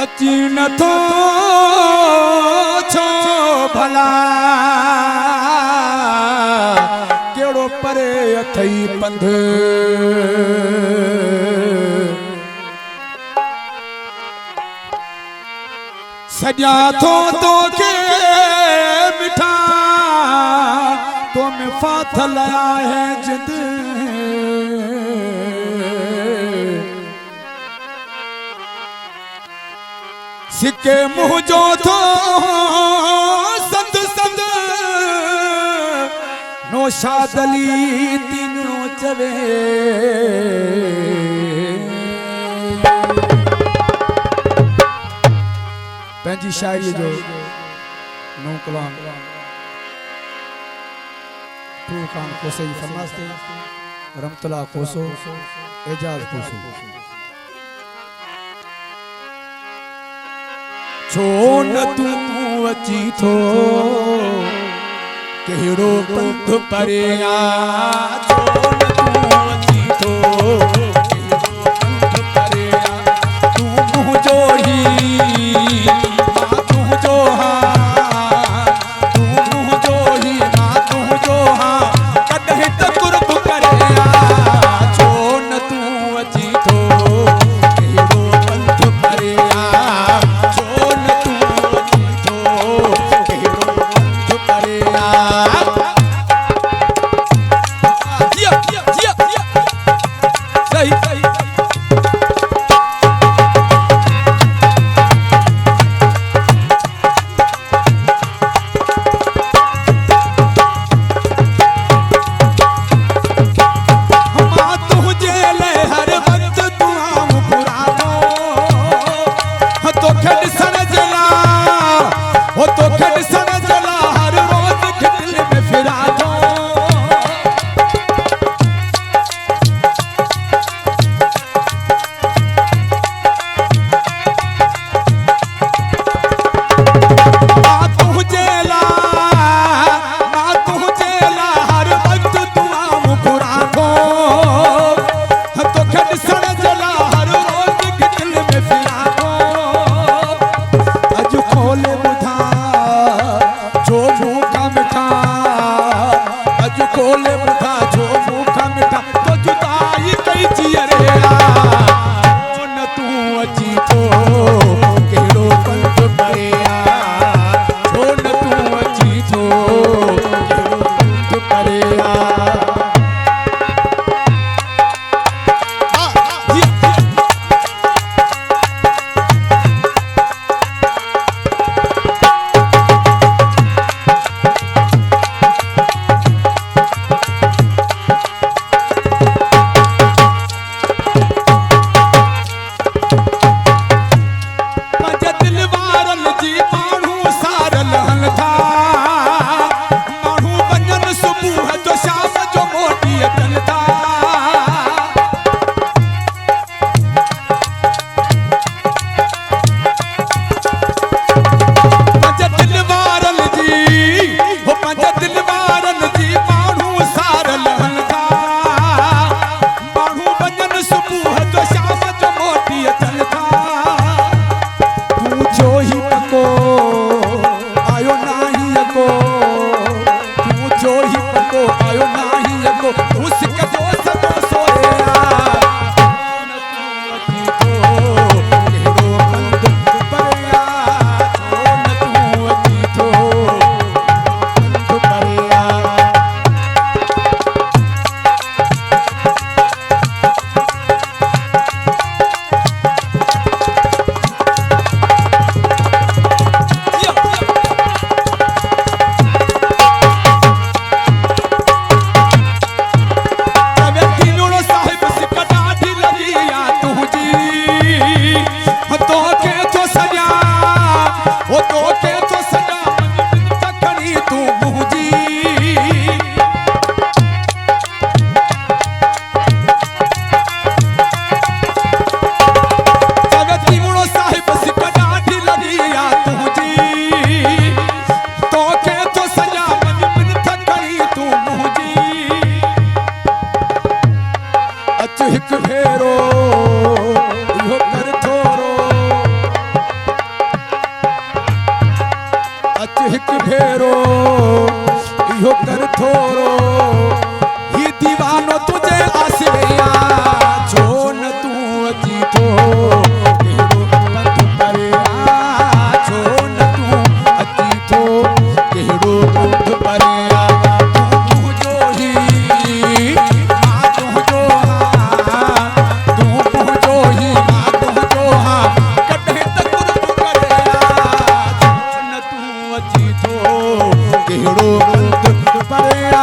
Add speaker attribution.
Speaker 1: अची नथो छो भला केड़ो परे अथई पंध सजा थो तो के मिठा तो में फाथल है जिद सिके मुँह जो थो संद संद नो शादली तीनों चवे पंहिंजी शायरी जो नौ कलाम तू कान कोसे फरमास्ते रमतला कोसो एजाज कोसो छो न तू अची थो केड़ो पंथ परे आ छो न तू अची थो केड़ो पंथ परे आ तू मुँह जोड़ी
Speaker 2: एक भेरो यो कर थोरो
Speaker 1: कहिड़ो पंथ परिया